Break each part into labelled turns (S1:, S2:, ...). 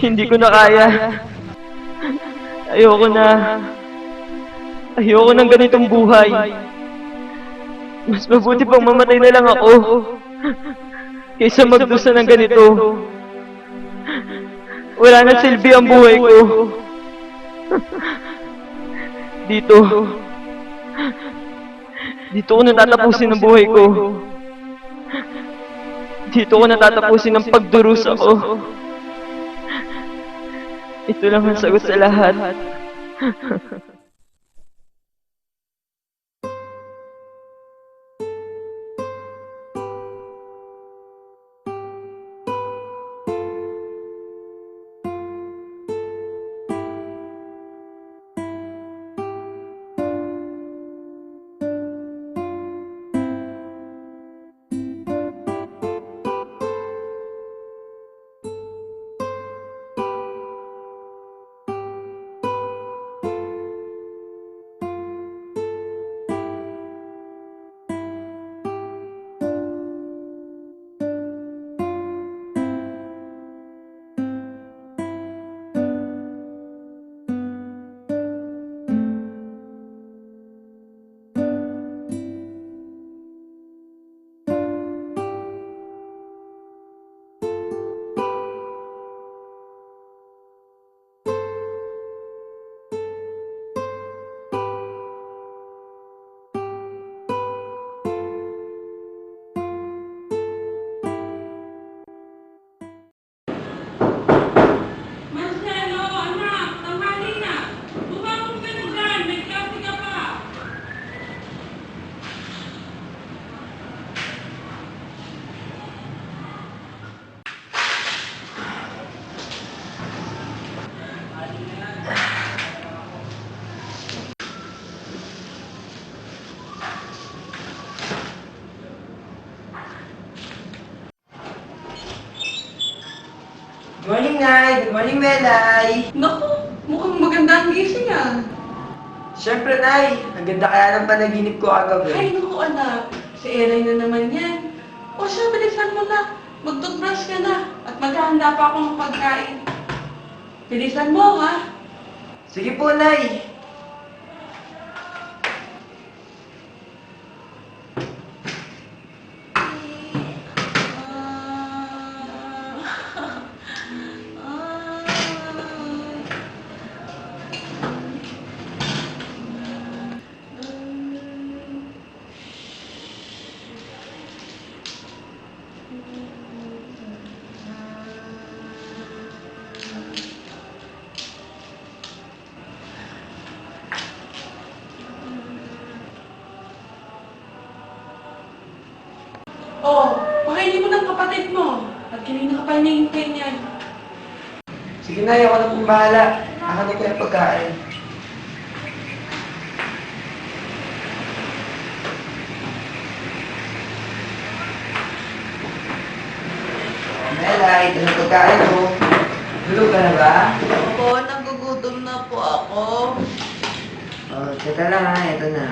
S1: Hindi ko na kaya. Ayoko na. Ayoko ng ganitong buhay. Mas mabuti pang mamatay na lang ako kaysa magdusa ng ganito. Wala na silbi ang buhay ko. Dito. Dito ko natatapusin ang buhay ko. Dito ko natatapusin ang pagdurusa ko. Ito lang ang sagot sa lahat.
S2: Good morning, Nay! Good morning, Melay!
S3: Naku, mukhang maganda ang gising ah.
S2: Siyempre, Nay! Ang ganda kaya ng panaginip ko kagabi.
S3: Ay, naku anak. Si Eray na naman yan. O siya, bilisan mo na. Mag-toothbrush ka na. At maghahanda pa akong pagkain. Bilisan mo ha.
S2: Sige po, Nay!
S3: Oh, pakainin mo ng kapatid mo. At kanina ka pa hinihintay niyan.
S2: Sige, Nay, ako na pong bahala. Akanin ko yung pagkain. Melay, ito na pagkain mo. Tulog ka na ba?
S3: Opo, nagugutom na po ako.
S2: Oh, teka lang ha, ito na.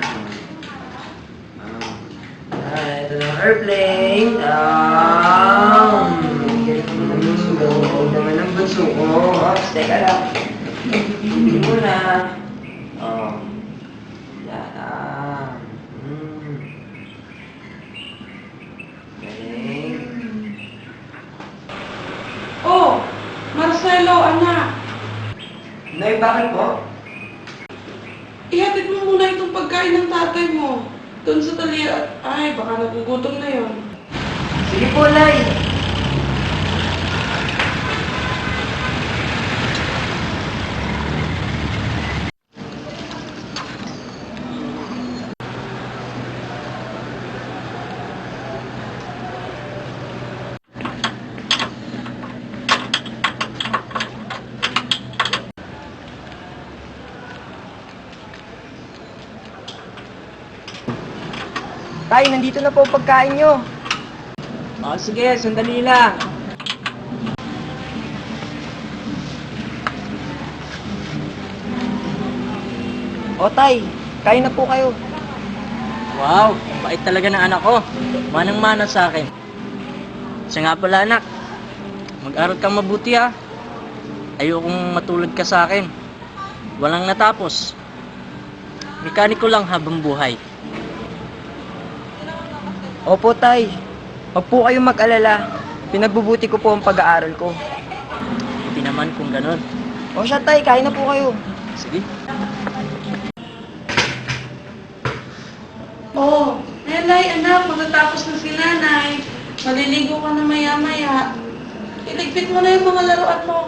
S2: Ito na ang airplane. Huwag naman ang bunso ko. Ops, teka lang. Hindi muna. Yan. Galing.
S3: Oh, Marcelo, anak.
S2: Nay, bakit po?
S3: Ihatid mo muna itong pagkain ng tatay mo. Doon sa talian. Ay, baka nagugutom na yon.
S2: Sige po, Nay. Tay, nandito na po pagkain nyo. Oh, sige, sandali lang. O tay, kain na po kayo.
S4: Wow, ang bait talaga ng anak ko. Manang-mana sa akin. Siya nga pala anak, mag-aral kang mabuti ha. Ayokong matulad ka sa akin. Walang natapos. Mekaniko lang habang buhay.
S2: Opo tay, huwag po kayong mag-alala. Pinagbubuti ko po ang pag-aaral ko.
S4: Hindi naman kung ganun.
S2: O siya tay, kain na po kayo.
S4: Sige.
S3: Oh, Melay, anak, matatapos na si nanay. Maliligo ka na maya-maya. Iligpit mo na yung mga laruan mo.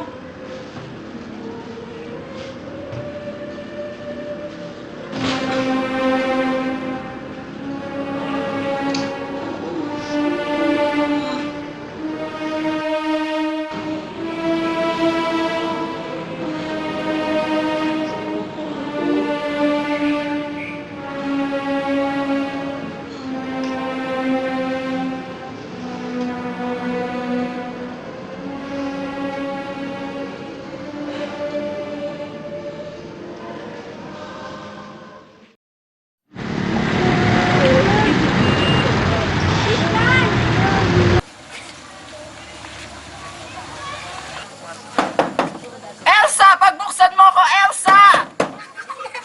S5: Elsa! Pagbuksan mo ko, Elsa!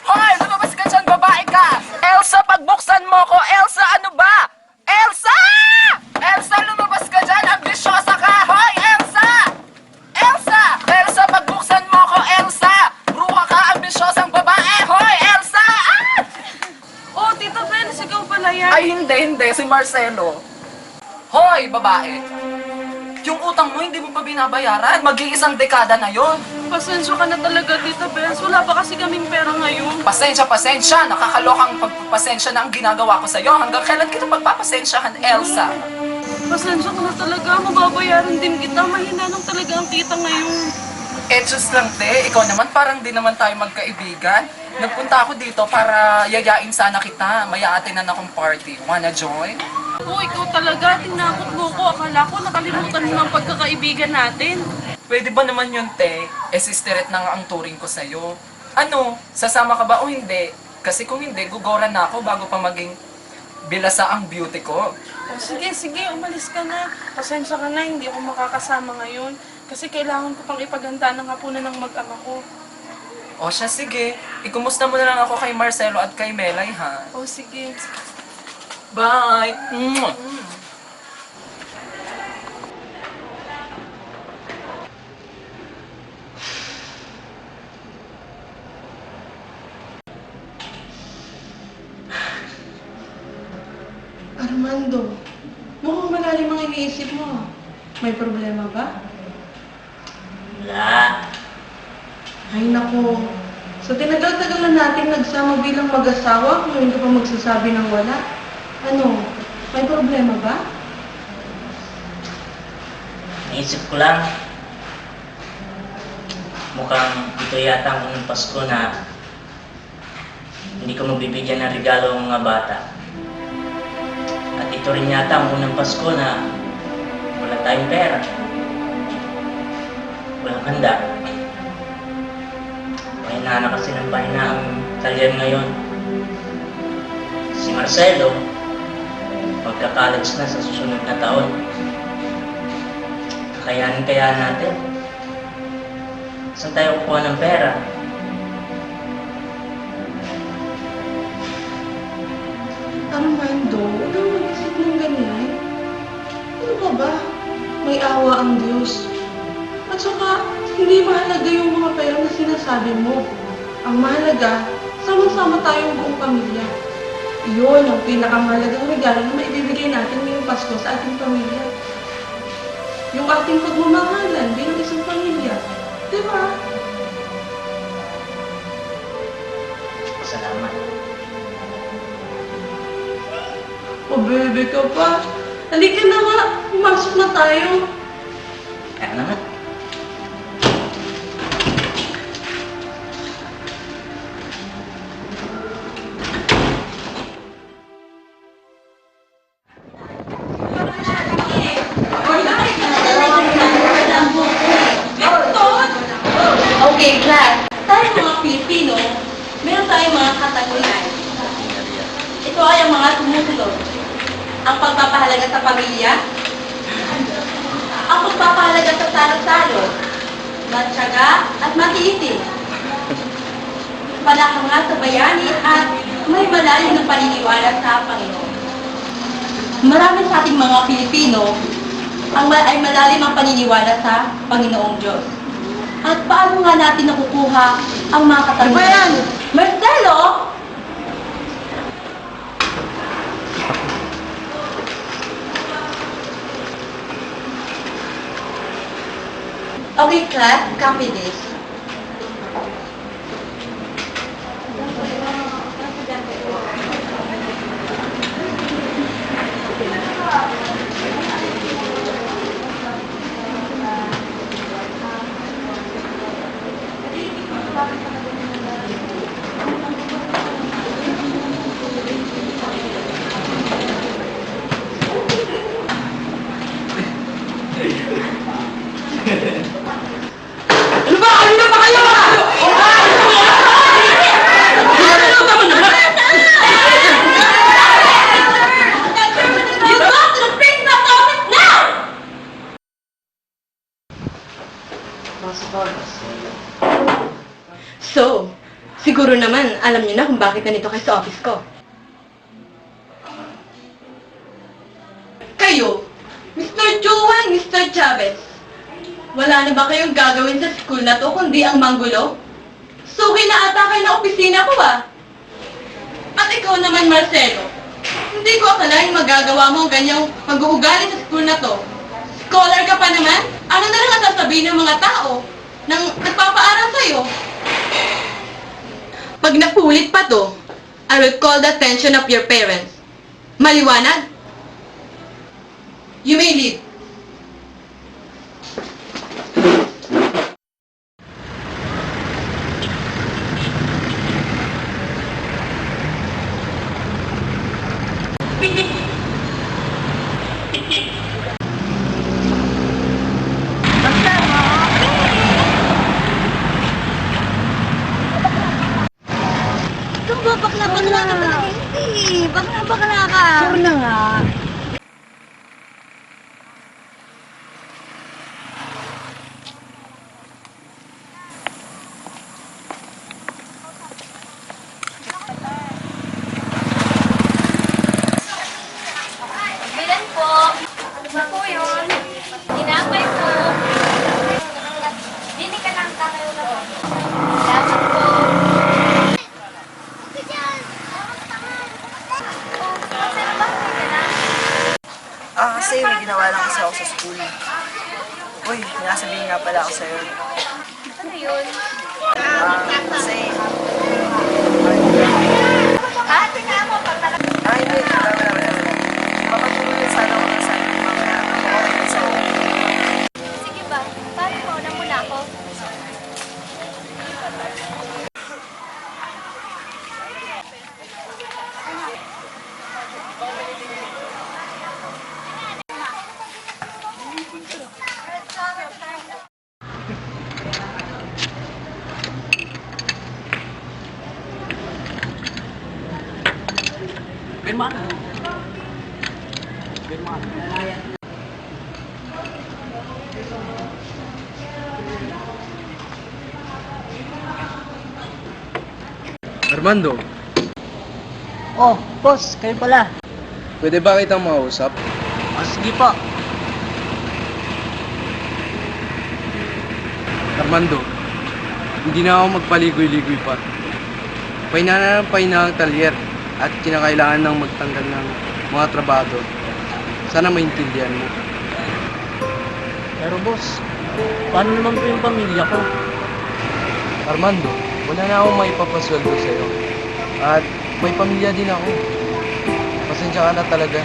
S5: Hoy! Lumabas ka dyan, babae ka! Elsa! Pagbuksan mo ko! Elsa! Ano ba? Elsa! Elsa! Lumabas ka dyan! Ambisyosa ka! Hoy! Elsa! Elsa! Elsa! Pagbuksan mo ko, Elsa! Bruha ka! Ambisyosang babae! Hoy! Elsa! Ah!
S3: Oh, Tita Ben, sigaw pala yan.
S5: Ay, hindi. Si Marcelo. Hoy, babae! Yung utang mo, hindi mo pa binabayaran. Mag-iisang dekada na yon.
S3: Pasensya ka na talaga, Tita Bens. Wala pa kasi kaming pera ngayon.
S5: Pasensya. Nakakalokang pagpapasensya na ang ginagawa ko sa'yo. Hanggang kailan kita pagpapasensyahan, Elsa?
S3: Pasensya ka na talaga. Mababayaran din kita. Mahina lang talaga ang kita ngayon.
S5: Just lang, te. Ikaw naman, parang di naman tayo magkaibigan. Nagpunta ako dito para yayain sana kita. May aatinan akong party. Wanna join?
S3: Oh, ikaw talaga. Tinakot mo ko. Akala ko nakalimutan mo ang pagkakaibigan natin.
S5: Pwede ba naman yun, te? Sisteret na nga ang turing ko sa'yo. Ano? Sasama ka ba o hindi? Kasi kung hindi, gugoran na ako bago pa maging bilasa ang beauty ko.
S3: Oh, sige. Umalis ka na. Pasensya ka na. Hindi ako makakasama ngayon. Kasi kailangan ko pang ipaghanda ng hapunan ng mag-ama ko.
S5: O siya, sige. Ikumusta mo na lang ako kay Marcelo at kay Melay, ha?
S3: Oh, sige.
S5: Bye! Mwah!
S3: Armando, mukhang malalim ang iniisip mo. May problema ba?
S4: Wala.
S3: Ay nako, sa tinagal-tagal na natin nagsama bilang mag-asawa, ngayon ka pa magsasabi ng wala. Ano, may problema ba?
S4: Naisip ko lang. Mukhang ito yata ang unang Pasko na hindi ko mabibigyan ng regalo ang mga bata. At ito rin yata ang unang Pasko na wala tayong pera. Walang handa. Mahina na kasi ng pahina ang talyan ngayon. Si Marcelo, magka-college na sa susunod na taon. Kakayanin kaya natin. Saan tayo kukuha ng pera?
S3: Armando, huwag kang mag-isip ng ganyan. Ano ka ba? May awa ang Diyos. At saka, hindi mahalaga yung mga pera na sinasabi mo. Ang mahalaga, sama-sama tayong buong pamilya. Iyon ang pinakamahalagang regalo na maibibigay natin ngayong Pasko sa ating pamilya. Yung ating pagmamahalan bilang isang pamilya. Di ba?
S4: Salamat.
S3: O bebe ka pa. Halika na nga. Pumasok na tayo.
S4: Kaya naman.
S3: Okay, class. Tayo mga Pilipino, meron tayong mga Ito ay ang mga tumusunod. Ang pagpapahalaga sa pamilya, ang pagpapahalaga sa salo-salo, matyaga at matiisin, panahanga sa bayani at may malalim na paniniwala sa Panginoon. Marami sa ating mga Pilipino ay malalim ang paniniwala sa Panginoong Diyos. At paano nga natin nakukuha ang mga katanungan? Marcelo! Okay, class, copy this. You go to the principal's office now! So, siguro naman alam niyo na kung bakit nandito kayo sa office ko. Kayo, Mr. Juan, Mr. Chavez, wala na ba kayong gagawin sa school na to kundi ang manggulo? Suki na ata kayo na opisina ko ah. At ikaw naman, Marcelo, hindi ko akalain magagawa mo ang ganyang mag-uugali sa school na to. Scholar ka pa naman? Ano na lang ang sasabihin ng mga tao nang nagpapaaral sa'yo? Pag napulit pa to, I will call the attention of your parents. Maliwanag? You may leave.
S6: Bakla ka talaga. Hindi. Bakla ka. Sure na nga.
S7: Bilan po. Ano ba po yun? Tinapay po. Dini ka lang tayo na po. Salamat po.
S2: Kasi may ginawa lang kasi ako sa school. Uy, nasabihin nga pala ako sa'yo.
S7: Ano yun?
S2: Kasi...
S7: Tingnan mo pag talaga.
S2: Hindi. Wala. Mapatuloy sana ako na sana. Mamaya, okay na sa'yo.
S7: Sige ba? Paano po? Una muna ako.
S8: Armando,
S4: Oh, boss, kayo pala.
S8: pwede ba kitang makausap?
S4: Oh, sige po.
S8: Armando, hindi na ako magpaligoy-ligoy pa. Pahinga ng talyer at kinakailangan ng magtanggal ng mga trabado. Sana maintindihan mo.
S4: Pero boss, paano naman po yung pamilya ko?
S8: Armando, wala na akong maipapasweldo sa'yo. At may pamilya din ako. Pasensya ka na talaga.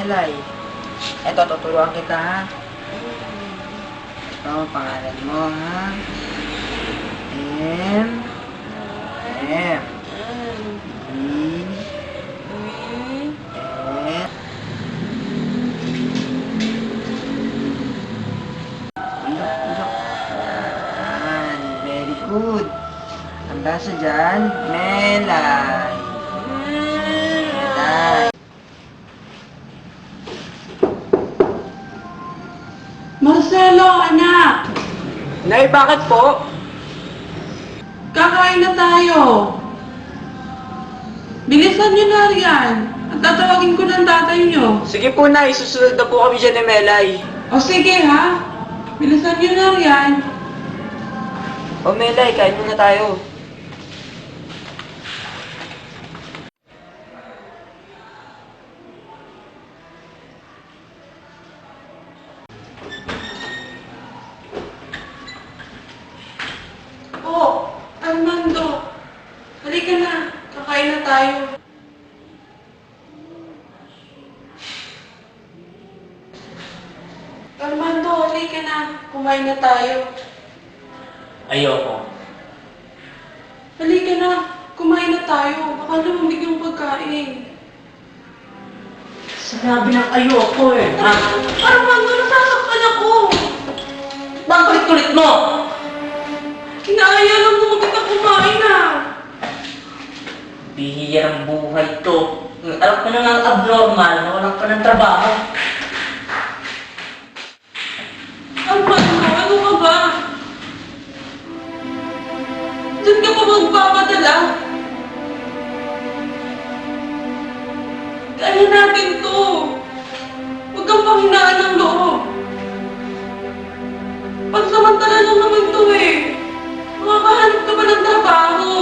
S2: Melay. Eto, tuturuan kita, ha? Ito ang pangalan mo, ha? M. M. E. F. Ilok. Yan, very good. Ang basa dyan, Melay. Melay.
S3: Marcelo, anak!
S4: Nay, bakit po?
S3: Kakain na tayo. Bilisan nyo na riyan. At tatawagin ko ng tatay nyo.
S4: Sige po, Nay. Susunod na po kami dyan ni Melay.
S3: O sige ha. Bilisan nyo na riyan.
S4: O Melay, kain muna tayo.
S3: Oh, Armando. Halika na. Kakain na tayo. Armando, halika na. Kumain na tayo.
S4: Ayoko.
S3: Halika na. Kumain na tayo. Baka lumamig yung pagkain.
S4: Sinabi ng ayoko eh. Ha?
S3: Armando, nasasaktan ako.
S4: Bakit kulit-kulit mo?
S3: Inaaya lang naman kita kumain ah.
S4: Bihirang buhay to. Alam ko na nga abnormal na walang ka ng trabaho.
S3: Armando, ano ka ba? Diyan ka pa magpapadala? Kaya natin to. Huwag kang panghinaan ng loob. Pansamantala lang naman to eh. Makakahanap ka ba ng trabaho?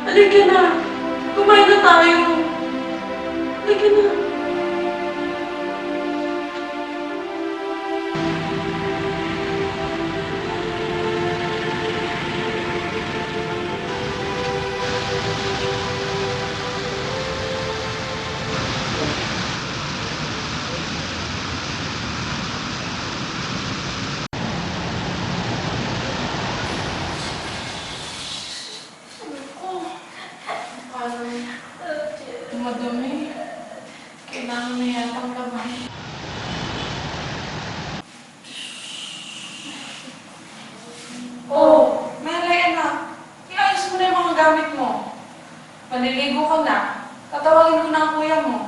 S3: Halika na. Kumain na tayo. Halika na. Madumi. Kailangan na yatang laban. Oh, Melay anak. Iayos mo na yung mga gamit mo. Maliligo ka na. Tatawagin ko na ang kuya mo.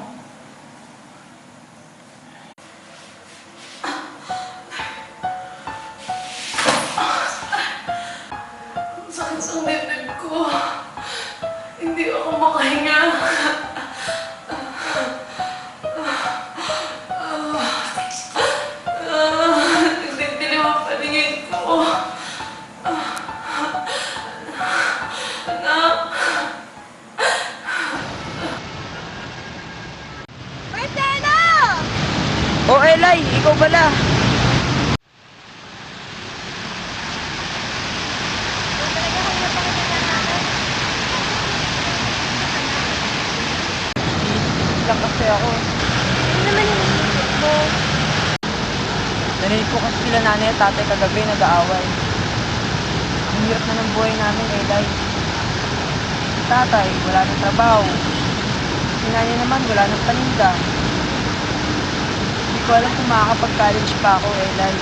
S3: Ang sakit sa dibdib ko. Hindi ako makahinga. Nagdidilim ang paningin ko. Anak.
S7: Marcelo!
S2: Oh, Elay, ikaw pala. Lang kasi ako.
S7: Ano naman iniisip mo?
S2: Narinig ko kasi sila nanay at tatay kagabi nag-aaway. Ang hirap na ng buhay namin, Elay. Si tatay, wala ng trabaho. Si nanay naman, wala ng paninda. Hindi ko alam kung makakapag-college pa ako, Elay.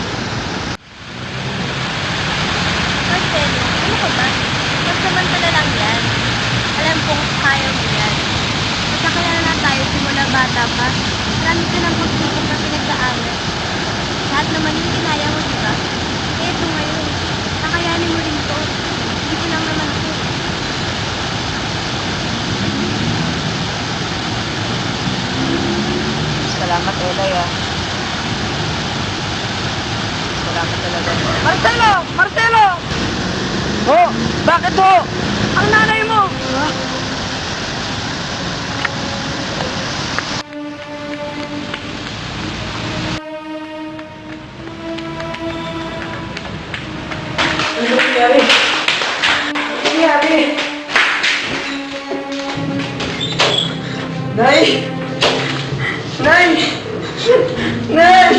S7: Marcelo, ano ka ba? Magsamantala lang yan. Alam kong kaya mo yan. Magkakilala na tayo simula bata pa. Marami ka ng pagsubok na pinagdaanan. Lahat naman yung kinaya mo, diba? Eh, ito ngayon. Kakayanin mo rin to. Hindi ko lang naman to.
S2: Salamat, Elay, ah. Salamat talaga. Marcelo! Marcelo! Oh, bakit ho? Ang nanay mo!
S4: Ano nangyari?
S2: Nay! Nay! Nay!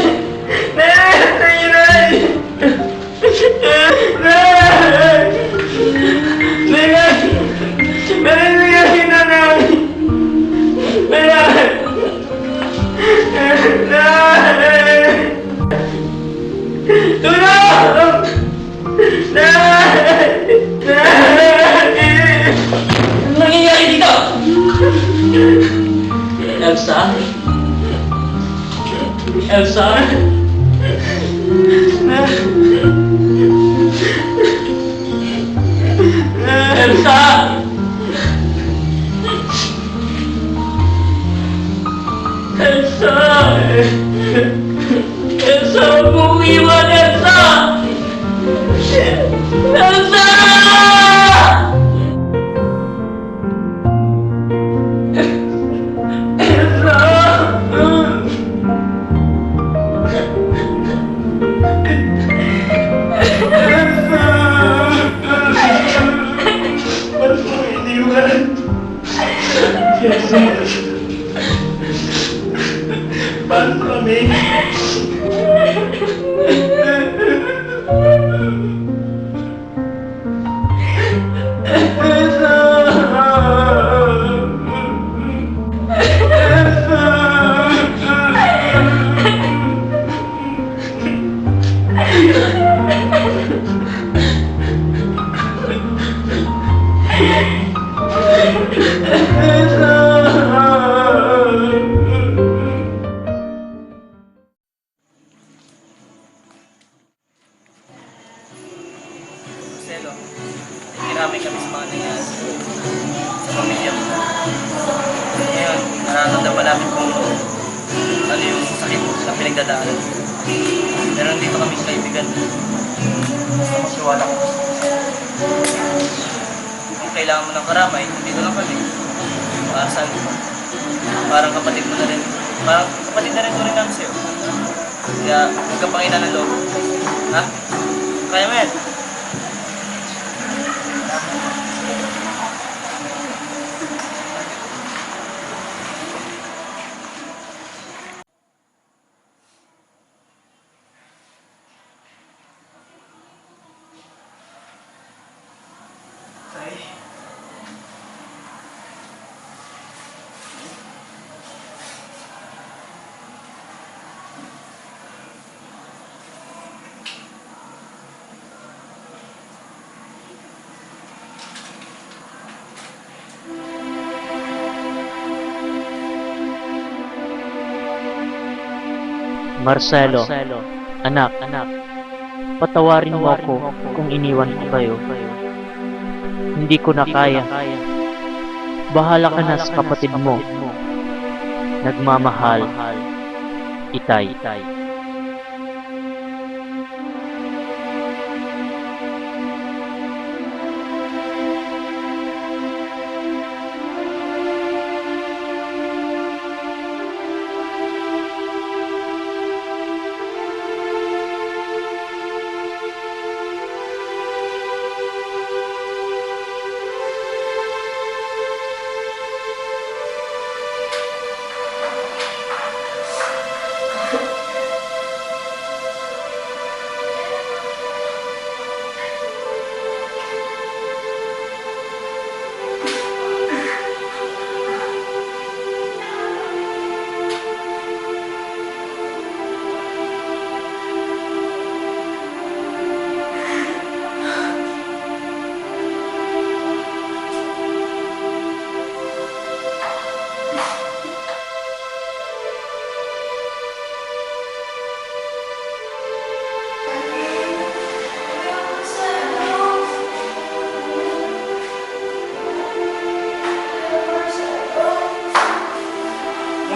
S2: Nay! Nay! Nay! Nay! Nay! Nay! Nay! Tulong!
S4: Ano nangyayari dito? Elsa? Elsa? Elsa! Elsa! Elsa, huwag mong iwan, Elsa! Elsa! Marcelo, hirami kami sa mga nangyari sa pamilya mo. Ngayon, nararamdaman namin kung ano yung sakit na pinagdadaanan. Pero nandito kami sa kaibigan. Basta magsiwala ko. Kung kailangan mo ng karamay, dito lang kami. Para saan? Parang kapatid mo na rin. Parang kapatid na rin ko rin namin sa'yo. Kaya huwag kang pangina ng loob. Ha? Kaya mo yan?
S1: Marcelo, anak, patawarin mo ako kung iniwan ko kayo. Hindi ko na kaya. Bahala ka na sa kapatid mo. Nagmamahal, Itay.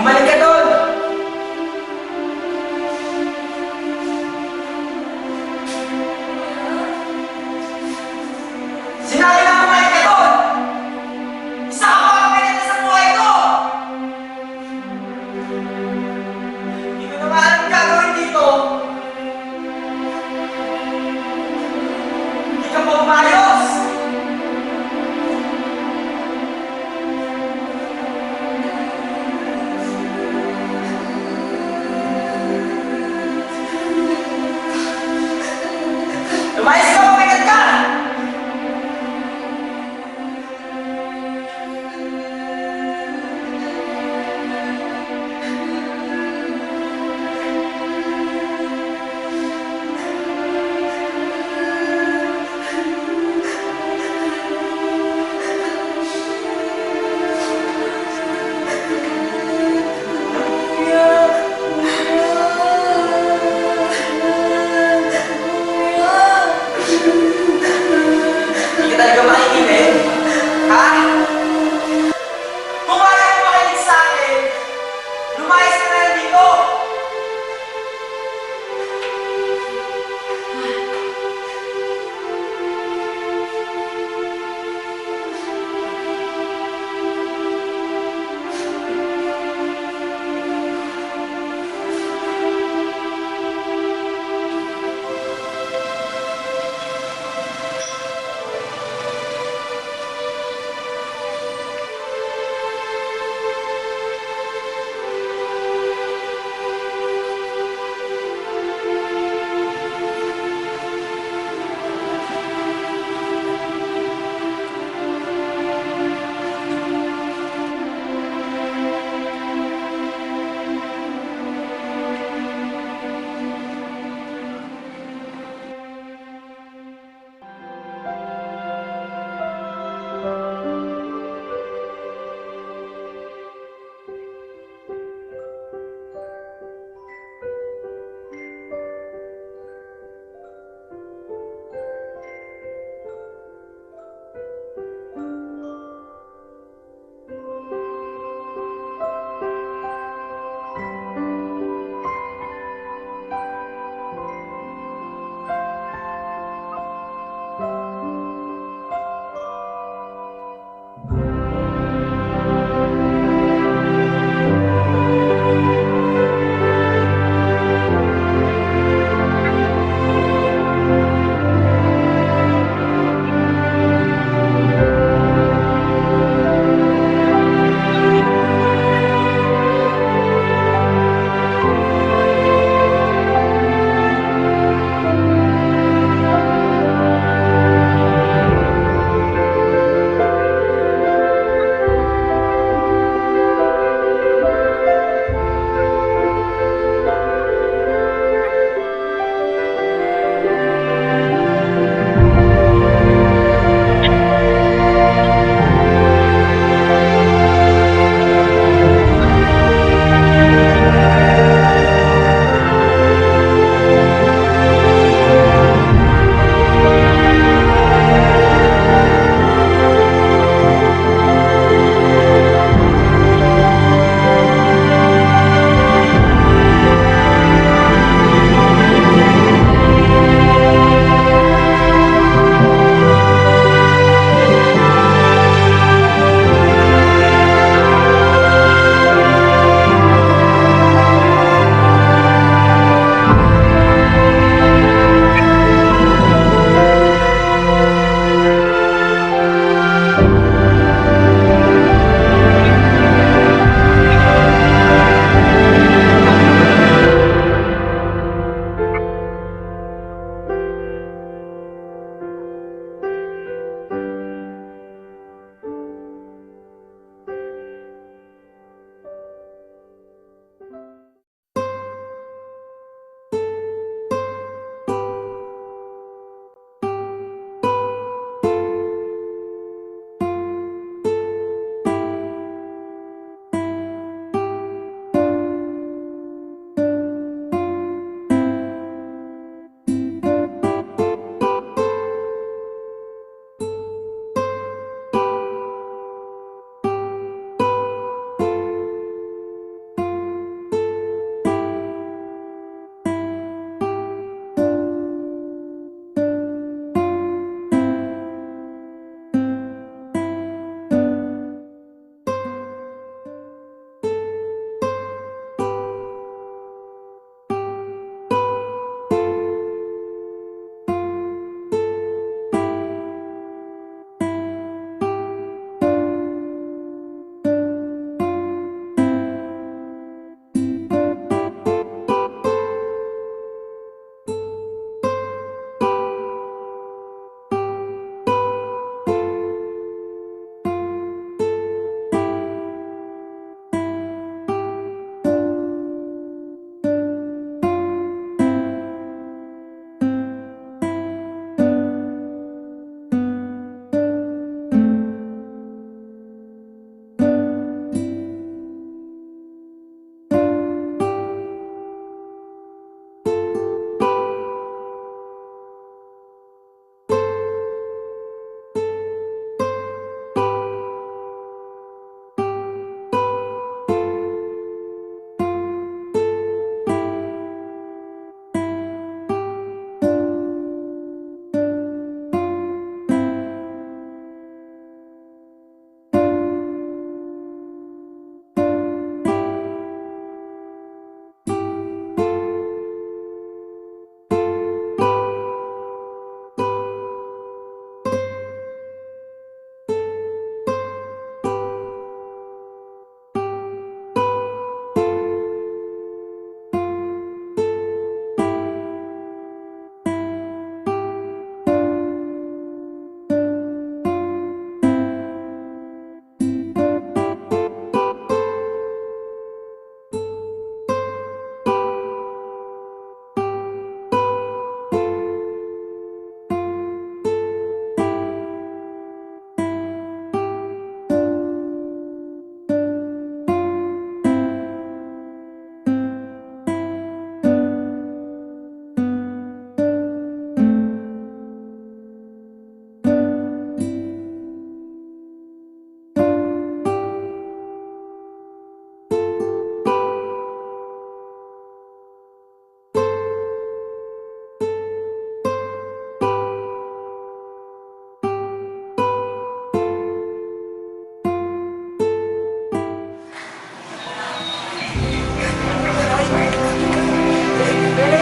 S2: Bumalik ka doon! Sinabi na bumalik ka doon! Isa ka pa ang pinagda sa buhay ko! Hindi ko na maalam gagawin dito! Hindi ka pa umayos!
S5: Lumayas ka na dito!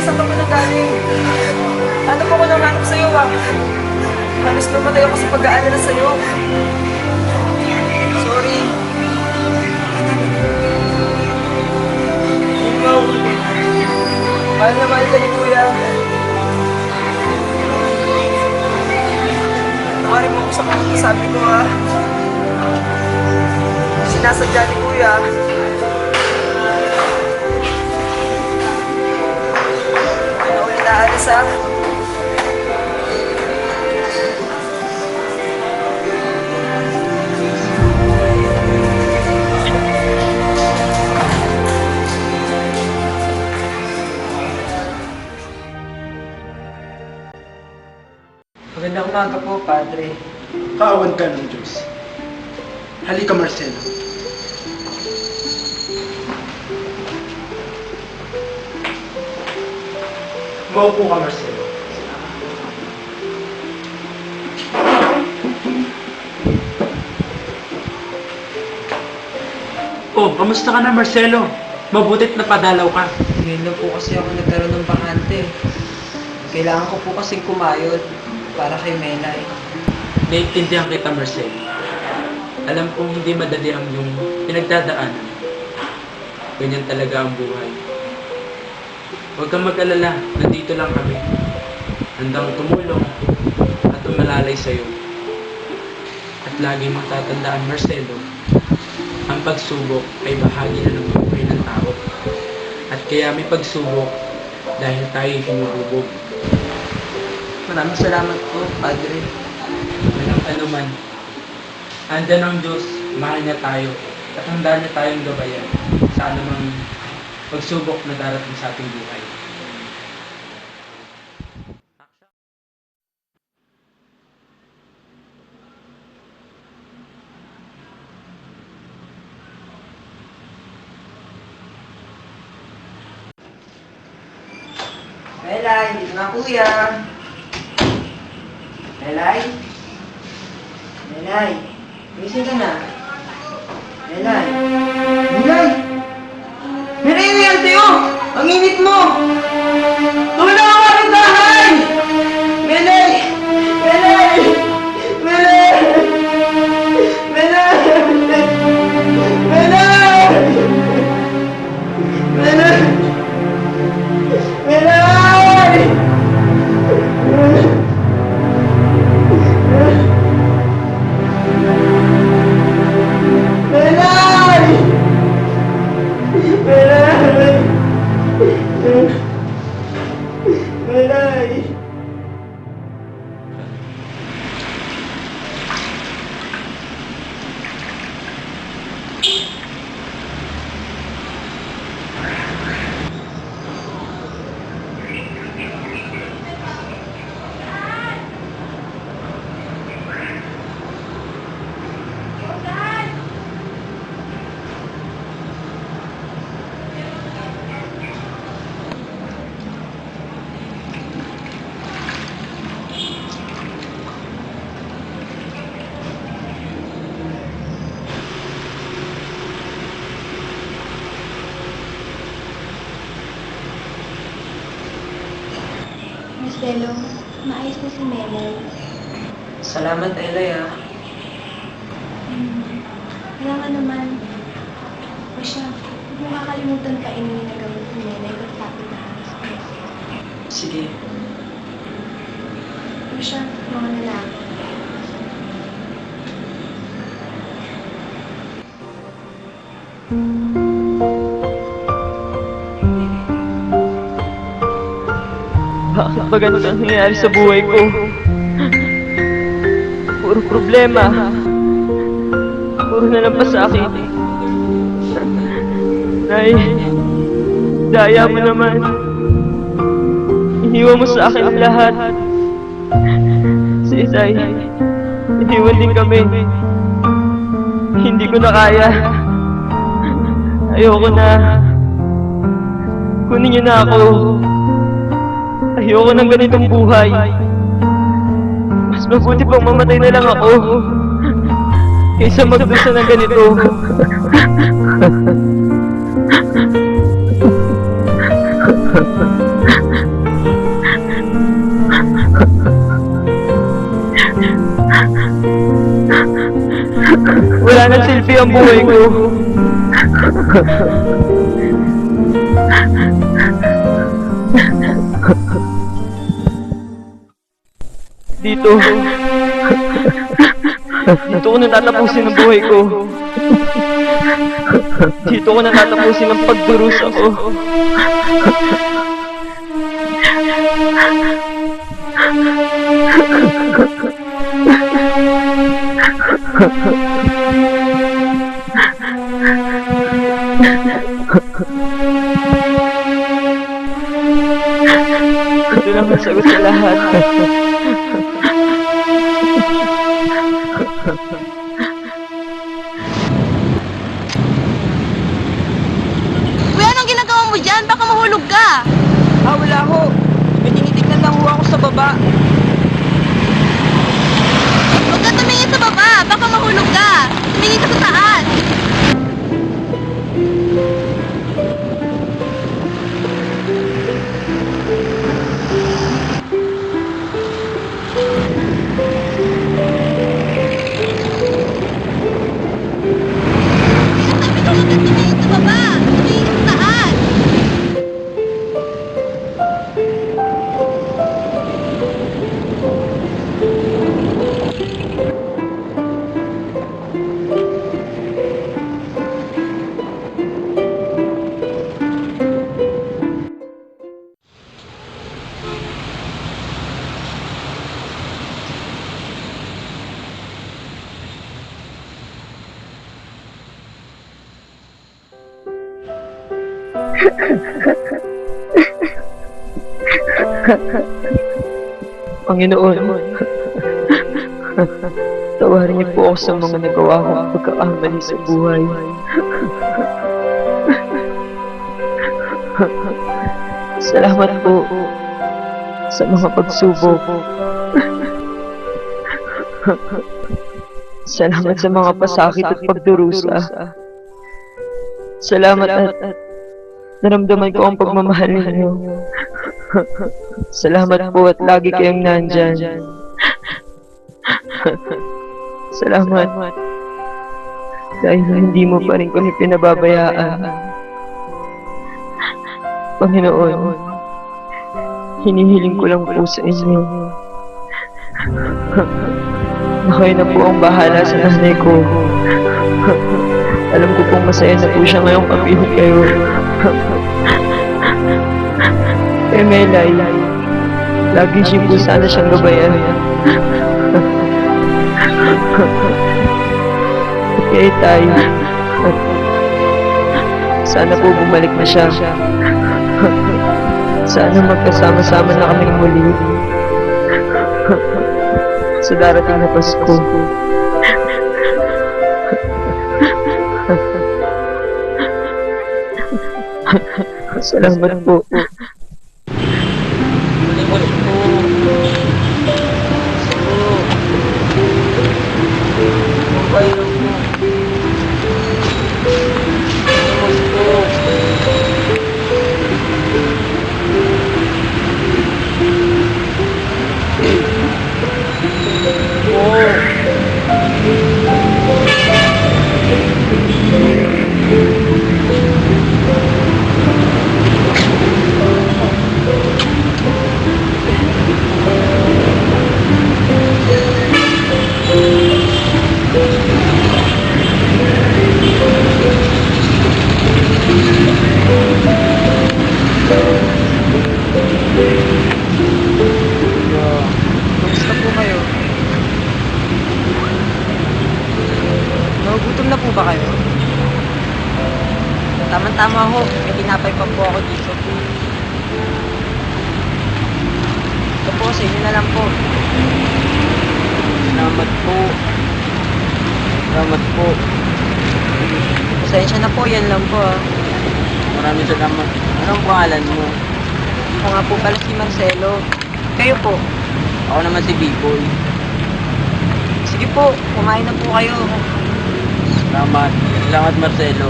S2: saan ka ba nagaling? Ano po ko nanganap sa'yo ah? Halos namatay ako sa pag-aalala sa'yo. Sorry. Ikaw, mahal na mahal ka ni Kuya. Tawarin mo ako sa mga sabi ko ha. Sinasadya ni Kuya. Hindi na uli naalis ha. Magandang umaga po, Padre.
S9: Kaawan ka ng Diyos. Halika, Marcelo. Maupo ka, Marcelo. Oh, kamusta ka na, Marcelo? Mabutit na padalaw ka.
S2: Ngayon lang po kasi ako nagkaroon ng bakante. Kailangan ko po kasing kumayod para kay Melay.
S9: Naiintindihan kita, Marcelo. Alam kong hindi madali ang iyong pinagdadaanan. Ganyan talaga ang buhay. Huwag kang mag-alala, nandito lang kami. Handang tumulong at umalalay sa'yo. At lagi mong tatandaan, Marcelo, ang pagsubok ay bahagi na ng buhay ng tao. At kaya may pagsubok dahil tayo hinububog.
S2: Maraming salamat po, Padre.
S9: Walang anuman. Andan ang Diyos, mahal niya tayo, at handa niya tayong gabayan sa anumang pagsubok na darating sa ating buhay.
S2: Melay, dito na Kuya. Melay? Melay, gising ka na. Melay? Melay! Melay, ano yan sa'yo? Ang init mo! Tulong ako ng bahay! Melay! Melay! Melay! Melay! Melay! Melay! Melay!
S7: Marcelo, maayos na si Melay.
S2: Salamat, Elay ah.
S7: Kaya nga naman, o siya, huwag mo kakalimutan kainin na gamot ni Melay pagtapos na hospital.
S2: Sige.
S7: O siya, mga lalaki.
S1: Bakit ba ganito ang nangyayari sa buhay ko? Puro problema. Puro na lang pasakit. Nay, daya mo naman. Iniwan mo sa akin ang lahat. Si Isay, iniwan din kami. Hindi ko na kaya. Ayoko na. Kunin niyo na ako. Ayoko ng ganitong buhay. Mas mabuti pang mamatay na lang ako kaysa magdusa ng ganito. Wala nang silbi ang buhay ko. Dito. Dito ko natatapusin ang buhay ko. Dito ko natatapusin ang pagdurusa ko. Ito lang ang sagot sa lahat.
S6: Kuya, anong ginagawa mo dyan? Baka mahulog ka.
S2: Wala ho. May tinitignan lang ho ako sa baba.
S6: Huwag ka tumingin sa baba. Baka mahulog ka. Tumingin ka sa taas. Sinasabi ko, huwag ka tumingin sa baba. Tumingin ka sa taas.
S1: Panginoon, tawarin niyo po ako sa mga nagawa kong pagkakamali sa buhay. Salamat po sa mga pagsubok. Salamat sa mga pasakit at pagdurusa. Salamat at naramdaman ko ang pagmamahal ninyo. Salamat po at lagi kayong nandyan. Salamat dahil hindi mo pa rin kami pinababayaan. Panginoon, hinihiling ko lang po sa inyo na kayo na po ang bahala sa nanay ko. Alam ko pong masaya na po siya ngayong kapihog kayo. Melay, lagi siya po sana siyang gabayan. Kaya tayo, sana po bumalik na siya. Sana magkasama-sama na kaming muli sa darating na Pasko. Salamat po.
S2: Kamusta po kayo? Nagugutom na po ba kayo? Tama-tama ho, may tinapay pa po ako dito. Ito po, sa inyo na lang po.
S4: Salamat po. Salamat po.
S2: Pasensya na po, yan lang po.
S4: Maraming salamat. Anong pangalan mo?
S2: Ako nga po pala si Marcelo. Kayo po.
S4: Ako naman si B-Boy.
S2: Sige po, kumain na po kayo.
S4: Salamat. Salamat, Marcelo.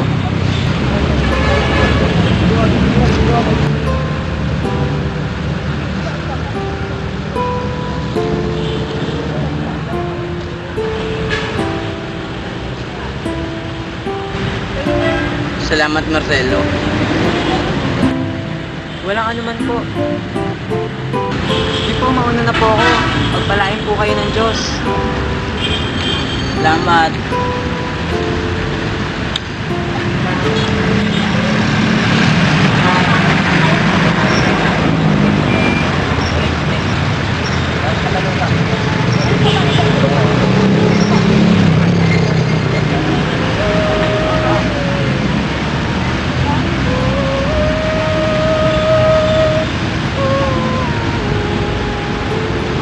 S4: Salamat, Marcelo.
S2: Walang anuman po. Sige po, mauna na po ako. Pagpalain po kayo ng Diyos.
S4: Salamat.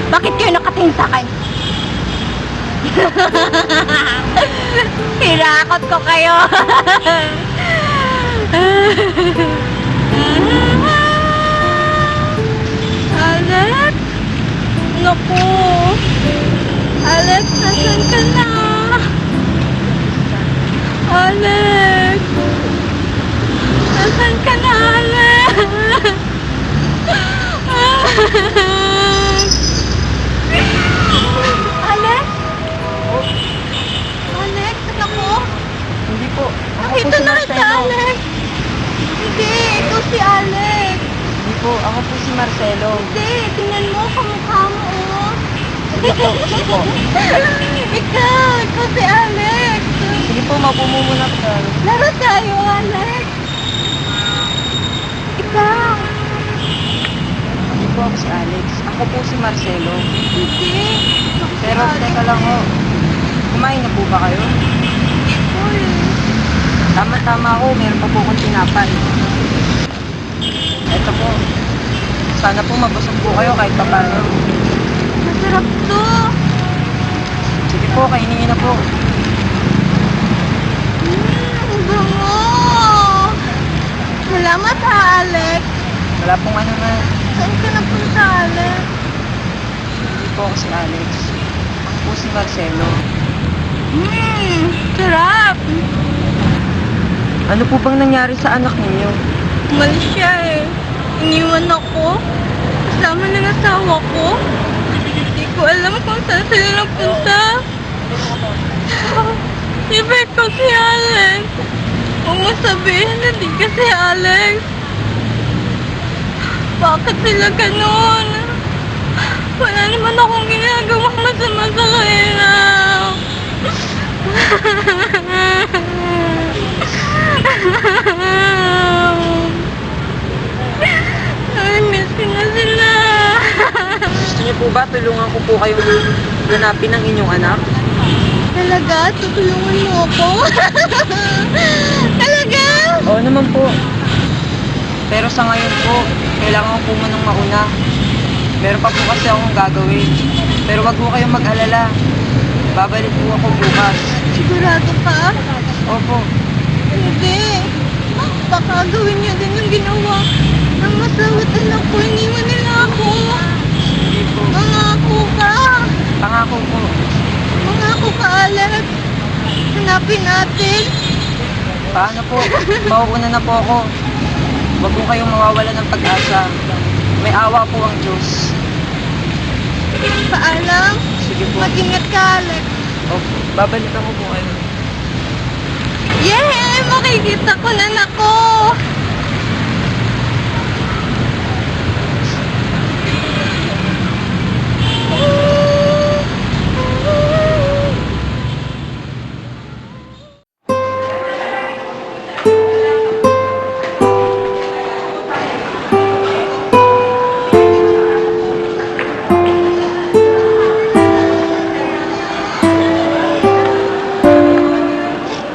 S7: Bakit kayo nakatingin sa akin? Hirakot ko kayo. Alex? Naku. Alex, nasan ka na? Alex? Nasan ka na, Alex? Alex? Alex, ako?
S2: Hindi po. Ako po
S7: Nakita
S2: si
S7: na kita,
S2: Marcelo.
S7: Alex. Hindi, ikaw si Alex.
S2: Hindi po. Ako po si Marcelo.
S7: Hindi, tingnan mo, kamukha mo, oh.
S2: Sige po. Sige po.
S7: Ikaw si Alex.
S2: Sige po, maupo mo muna po.
S7: Laro tayo, Alex. Ikaw.
S2: Hindi po ako si Alex. Ako po si Marcelo.
S7: Hindi.
S2: Pero teka lang ho. Kumain na po ba kayo?
S7: Uy,
S2: Tama-tama ako. Meron pa po akong tinapay. Eto po. Sana po mabusog po kayo kahit paano.
S7: masarap to.
S2: Sige po, kainin niyo na po.
S7: Ang bango. Salamat ha, Alex.
S2: Wala pong ano na.
S7: Saan ka napunta, Alex?
S2: Hindi po ako si Alex. Ako po si Marcelo.
S7: Sarap.
S2: Ano po bang nangyari sa anak ninyo?
S7: Umalis siya eh. Iniwan ako. Kasama ng asawa ko. Hindi ko alam kung saan sila napunta. Ibig ko si Alex. Huwag mo sabihin na di ka si Alex. Bakit sila ganun? Wala naman akong ginagawang masama sa kanila. Ay, miss ko na sila.
S2: Gusto niyo po ba tulungan ko po kayong hanapin ang inyong anak?
S7: Talaga? Tutulungan mo ako? Talaga?
S2: Oo naman po. Pero sa ngayon po, kailangan ko munang mauna. Meron pa po kasi akong gagawin. Pero wag po kayong mag-alala. Babalik po ako bukas.
S7: Sigurado ka?
S2: Opo.
S7: Hindi. Baka gawin niyo din yung ginawa ng masawat anak ko. Iniwan nila ako.
S2: Hindi po.
S7: Mangako ka.
S2: Pangako po.
S7: Mangako ka, Alex. Hanapin natin.
S2: Paano po? Mauuna na po ako. Wag po kayong mawawala ng pag-asa. May awa po ang Diyos.
S7: Paalam.
S2: Sige po.
S7: Mag-ingat ka, Alex.
S2: Opo. Babalik ako po kayo.
S7: Yay! Makikita ko na nako!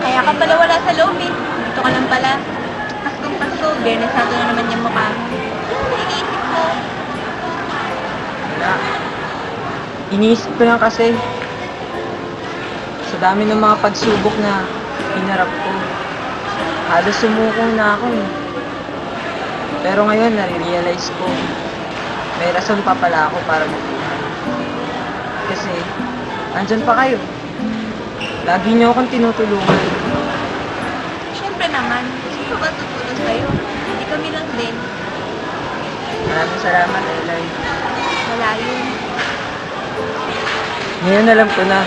S7: Kaya ka pala wala sa loob eh. Dito ka lang pala. Paskong Pasko, Biyernes Santo na naman yung mukha mo. Iniisip mo.
S2: Wala. Iniisip ko lang kasi sa dami ng mga pagsubok na hinarap ko. Halos sumuko na ako eh. Pero ngayon, nare-realize ko, may rason pa pala ako para mabuhay. Kasi, andyan pa kayo. Lagi niyo akong tinutulungan.
S7: Siyempre naman, sino ba tutulong sa'yo? Hindi kami lang din.
S2: Maraming salamat, Eli.
S7: Wala yun.
S2: Ngayon alam ko na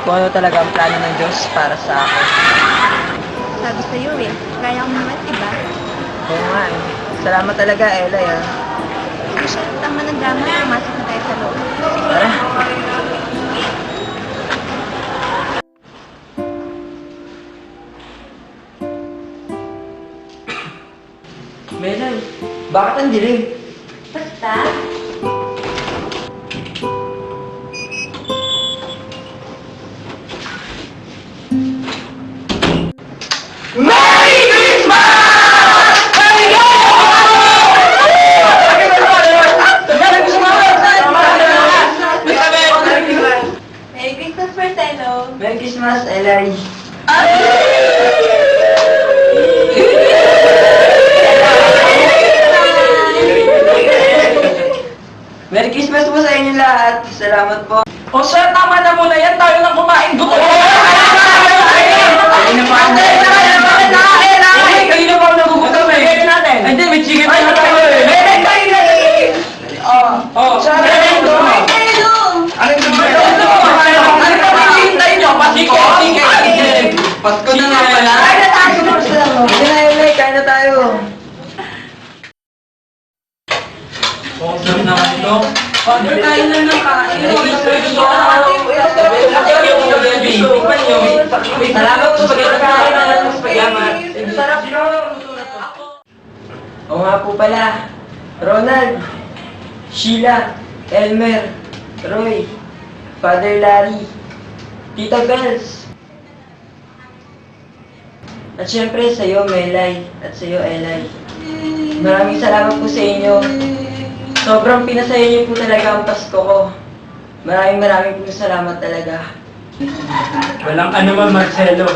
S2: kung ano talaga ang plano ng Diyos para sa akin.
S7: sabi sa'yo eh. Kaya ko naman, diba?
S2: Oo nga eh. Salamat talaga, Elay ah.
S7: Asya, tama ng drama. Pumasok na tayo sa loob.
S2: Tara.
S4: Melay, bakit ang dilim?
S7: Basta, Merry Christmas, Marcelo!
S2: Merry Christmas, Elay. Merry Christmas po sa inyo lahat. Salamat po.
S5: O siya, tama na muna yan. Tayo nang kumain. Gusto ko.
S4: Kayo na pa ako nagugutom eh.
S5: Kaya natin.
S4: Ay, hindi, may chicken pa tayo eh.
S5: Oh, sabi ko.
S8: Pasko na nga pala.
S2: Kain na tayo, Marcelo. Hindi na, Elay. Kain na tayo.
S9: Oh, sarap naman ito.
S5: Father, kain na ng kain.
S2: Salamat po sa pagkakain ng spaghetti.
S5: Sarap yun.
S2: Oo nga po pala. Ronald, Sheila, Elmer, Roy, Father Larry, Tita Bells. At syempre sa iyo, Melay, at sa iyo, Elay. Maraming salamat po sa inyo. Sobrang pinasaya niyo po talaga ang Pasko ko. Maraming po salamat talaga.
S9: Walang ano man, Marcelo.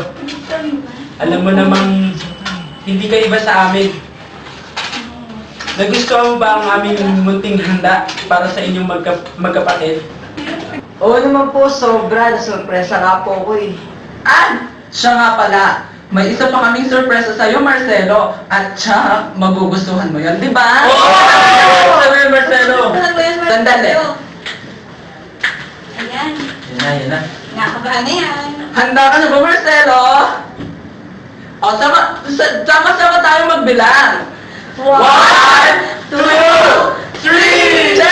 S9: Alam mo namang hindi ka iba sa amin. Nagustuhan mo ba ang aming munting handa para sa inyong magkapatid?
S2: Oo naman po, sobra. Nasurpresa nga po ko eh.
S5: Siya nga pala. May isa pa kaming sorpresa sa'yo, Marcelo. At siya, magugustuhan mo yan, di ba?
S9: Sabi mo, Marcelo.
S5: Sandali.
S7: ayan.
S9: Yan na.
S7: Nakabahan na yan.
S5: Handa ka na ba, Marcelo? O, sama-sama tayo magbilang. 1, 2, 3,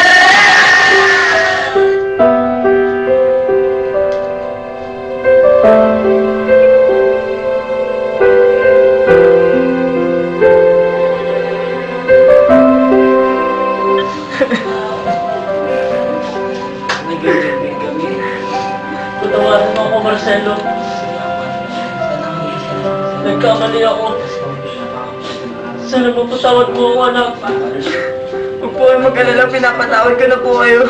S1: Patawarin mo ako, Marcelo. Nagkamali ako. Sana mapatawad mo ako, anak.
S2: Huwag po kayong mag-alala, pinapatawad ko na po kayo.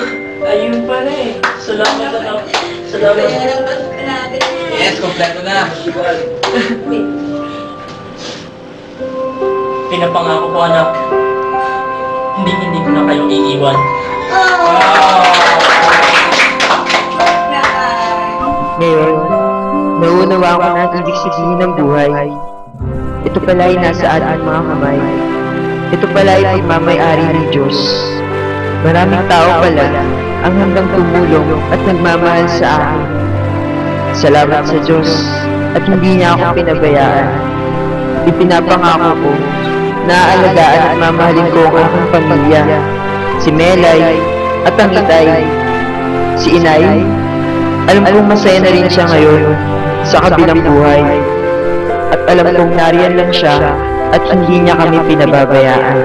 S1: Ayun pala eh. Salamat, anak. Salamat.
S7: Ang Pasko natin.
S8: Yes, kompleto na.
S1: Pinapangako ko, anak. Hindi ko na kayo iiwan.
S2: Ngayon, nauunawa ko na ang ibig sabihin ng buhay. Ito pala ay nasa ating mga kamay. Ito pala ay pagmamay-ari ng Diyos. Maraming tao pala ang handang tumulong at nagmamahal sa akin. Salamat sa Diyos at hindi niya ako pinabayaan. Ipinapangako ko na aalagaan at mamahalin ko ang aking pamilya. Si Melay at ang Itay. Si Inay. Alam kong masaya na rin siya ngayon sa kabilang buhay. At alam kong nariyan lang siya at hindi niya kami pinababayaan.